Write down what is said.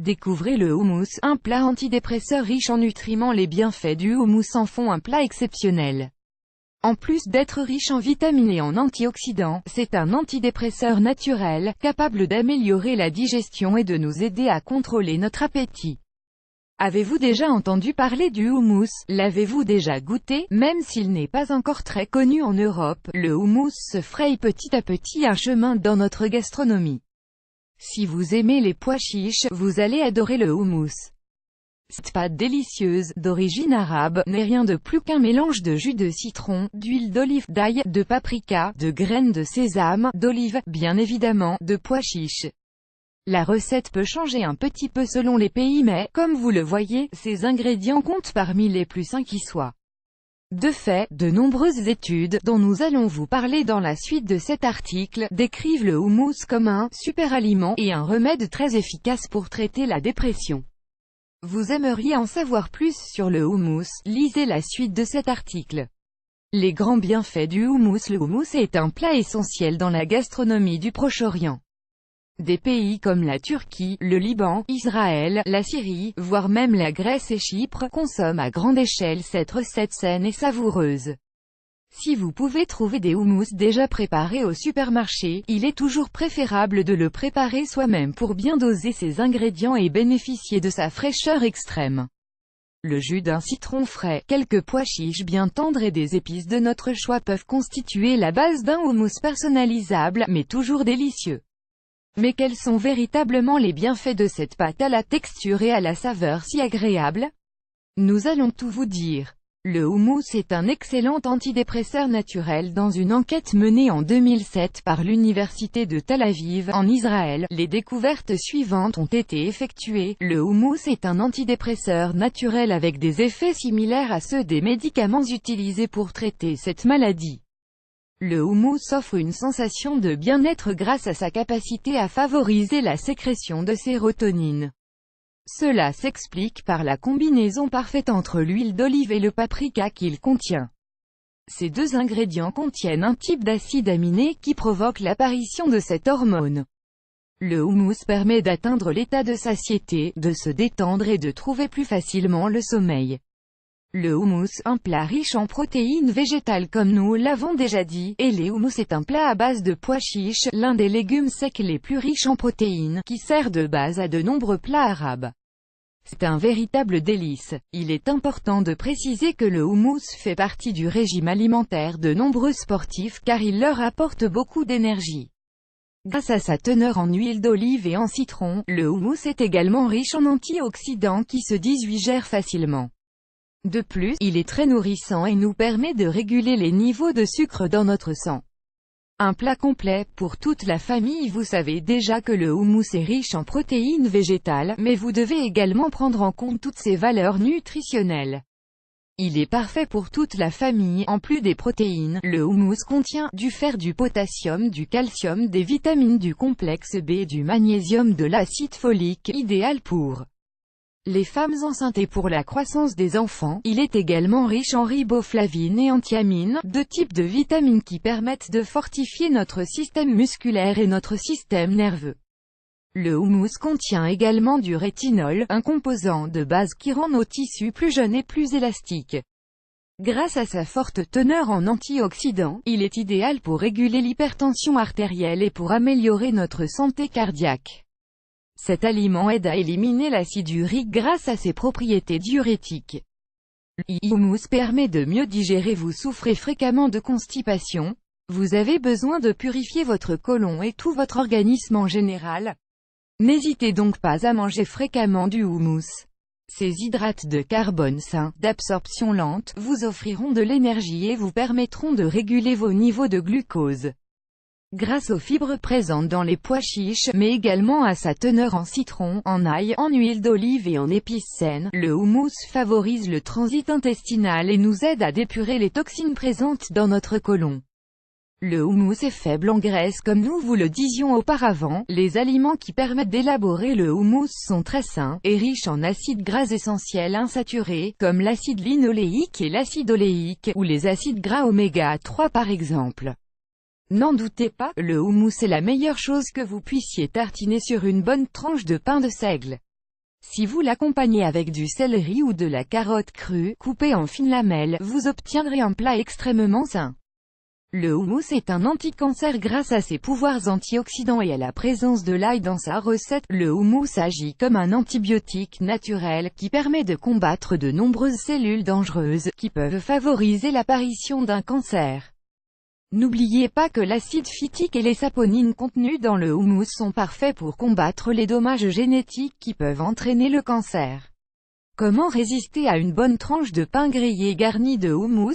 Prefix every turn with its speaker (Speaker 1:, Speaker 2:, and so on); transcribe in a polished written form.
Speaker 1: Découvrez le houmous, un plat antidépresseur riche en nutriments. Les bienfaits du houmous en font un plat exceptionnel. En plus d'être riche en vitamines et en antioxydants, c'est un antidépresseur naturel, capable d'améliorer la digestion et de nous aider à contrôler notre appétit. Avez-vous déjà entendu parler du houmous? L'avez-vous déjà goûté? Même s'il n'est pas encore très connu en Europe, le houmous se fraye petit à petit un chemin dans notre gastronomie. Si vous aimez les pois chiches, vous allez adorer le houmous. Cette pâte délicieuse, d'origine arabe, n'est rien de plus qu'un mélange de jus de citron, d'huile d'olive, d'ail, de paprika, de graines de sésame, d'olive, bien évidemment, de pois chiches. La recette peut changer un petit peu selon les pays mais, comme vous le voyez, ces ingrédients comptent parmi les plus sains qui soient. De fait, de nombreuses études, dont nous allons vous parler dans la suite de cet article, décrivent le houmous comme un super aliment et un remède très efficace pour traiter la dépression. Vous aimeriez en savoir plus sur le houmous? Lisez la suite de cet article. Les grands bienfaits du houmous. Le houmous est un plat essentiel dans la gastronomie du Proche-Orient. Des pays comme la Turquie, le Liban, Israël, la Syrie, voire même la Grèce et Chypre, consomment à grande échelle cette recette saine et savoureuse. Si vous pouvez trouver des houmous déjà préparés au supermarché, il est toujours préférable de le préparer soi-même pour bien doser ses ingrédients et bénéficier de sa fraîcheur extrême. Le jus d'un citron frais, quelques pois chiches bien tendres et des épices de notre choix peuvent constituer la base d'un houmous personnalisable, mais toujours délicieux. Mais quels sont véritablement les bienfaits de cette pâte à la texture et à la saveur si agréable? Nous allons tout vous dire. Le houmous est un excellent antidépresseur naturel. Dans une enquête menée en 2007 par l'Université de Tel Aviv, en Israël, les découvertes suivantes ont été effectuées. Le houmous est un antidépresseur naturel avec des effets similaires à ceux des médicaments utilisés pour traiter cette maladie. Le houmous offre une sensation de bien-être grâce à sa capacité à favoriser la sécrétion de sérotonine. Cela s'explique par la combinaison parfaite entre l'huile d'olive et le paprika qu'il contient. Ces deux ingrédients contiennent un type d'acide aminé qui provoque l'apparition de cette hormone. Le houmous permet d'atteindre l'état de satiété, de se détendre et de trouver plus facilement le sommeil. Le houmous, un plat riche en protéines végétales comme nous l'avons déjà dit, et le houmous est un plat à base de pois chiches, l'un des légumes secs les plus riches en protéines, qui sert de base à de nombreux plats arabes. C'est un véritable délice. Il est important de préciser que le houmous fait partie du régime alimentaire de nombreux sportifs car il leur apporte beaucoup d'énergie. Grâce à sa teneur en huile d'olive et en citron, le houmous est également riche en antioxydants qui se digèrent facilement. De plus, il est très nourrissant et nous permet de réguler les niveaux de sucre dans notre sang. Un plat complet, pour toute la famille. Vous savez déjà que le houmous est riche en protéines végétales, mais vous devez également prendre en compte toutes ses valeurs nutritionnelles. Il est parfait pour toute la famille. En plus des protéines, le houmous contient du fer, du potassium, du calcium, des vitamines, du complexe B, du magnésium, de l'acide folique, idéal pour les femmes enceintes et pour la croissance des enfants. Il est également riche en riboflavine et en thiamine, deux types de vitamines qui permettent de fortifier notre système musculaire et notre système nerveux. Le houmous contient également du rétinol, un composant de base qui rend nos tissus plus jeunes et plus élastiques. Grâce à sa forte teneur en antioxydants, il est idéal pour réguler l'hypertension artérielle et pour améliorer notre santé cardiaque. Cet aliment aide à éliminer l'acide urique grâce à ses propriétés diurétiques. Le houmous permet de mieux digérer. Vous souffrez fréquemment de constipation? Vous avez besoin de purifier votre côlon et tout votre organisme en général? N'hésitez donc pas à manger fréquemment du houmous. Ces hydrates de carbone sains, d'absorption lente, vous offriront de l'énergie et vous permettront de réguler vos niveaux de glucose. Grâce aux fibres présentes dans les pois chiches, mais également à sa teneur en citron, en ail, en huile d'olive et en épices saines, le houmous favorise le transit intestinal et nous aide à dépurer les toxines présentes dans notre côlon. Le houmous est faible en graisse comme nous vous le disions auparavant. Les aliments qui permettent d'élaborer le houmous sont très sains, et riches en acides gras essentiels insaturés, comme l'acide linoléique et l'acide oléique, ou les acides gras oméga 3 par exemple. N'en doutez pas, le houmous est la meilleure chose que vous puissiez tartiner sur une bonne tranche de pain de seigle. Si vous l'accompagnez avec du céleri ou de la carotte crue, coupée en fines lamelles, vous obtiendrez un plat extrêmement sain. Le houmous est un anti-cancer grâce à ses pouvoirs antioxydants et à la présence de l'ail dans sa recette. Le houmous agit comme un antibiotique naturel qui permet de combattre de nombreuses cellules dangereuses, qui peuvent favoriser l'apparition d'un cancer. N'oubliez pas que l'acide phytique et les saponines contenues dans le houmous sont parfaits pour combattre les dommages génétiques qui peuvent entraîner le cancer. Comment résister à une bonne tranche de pain grillé garnie de houmous?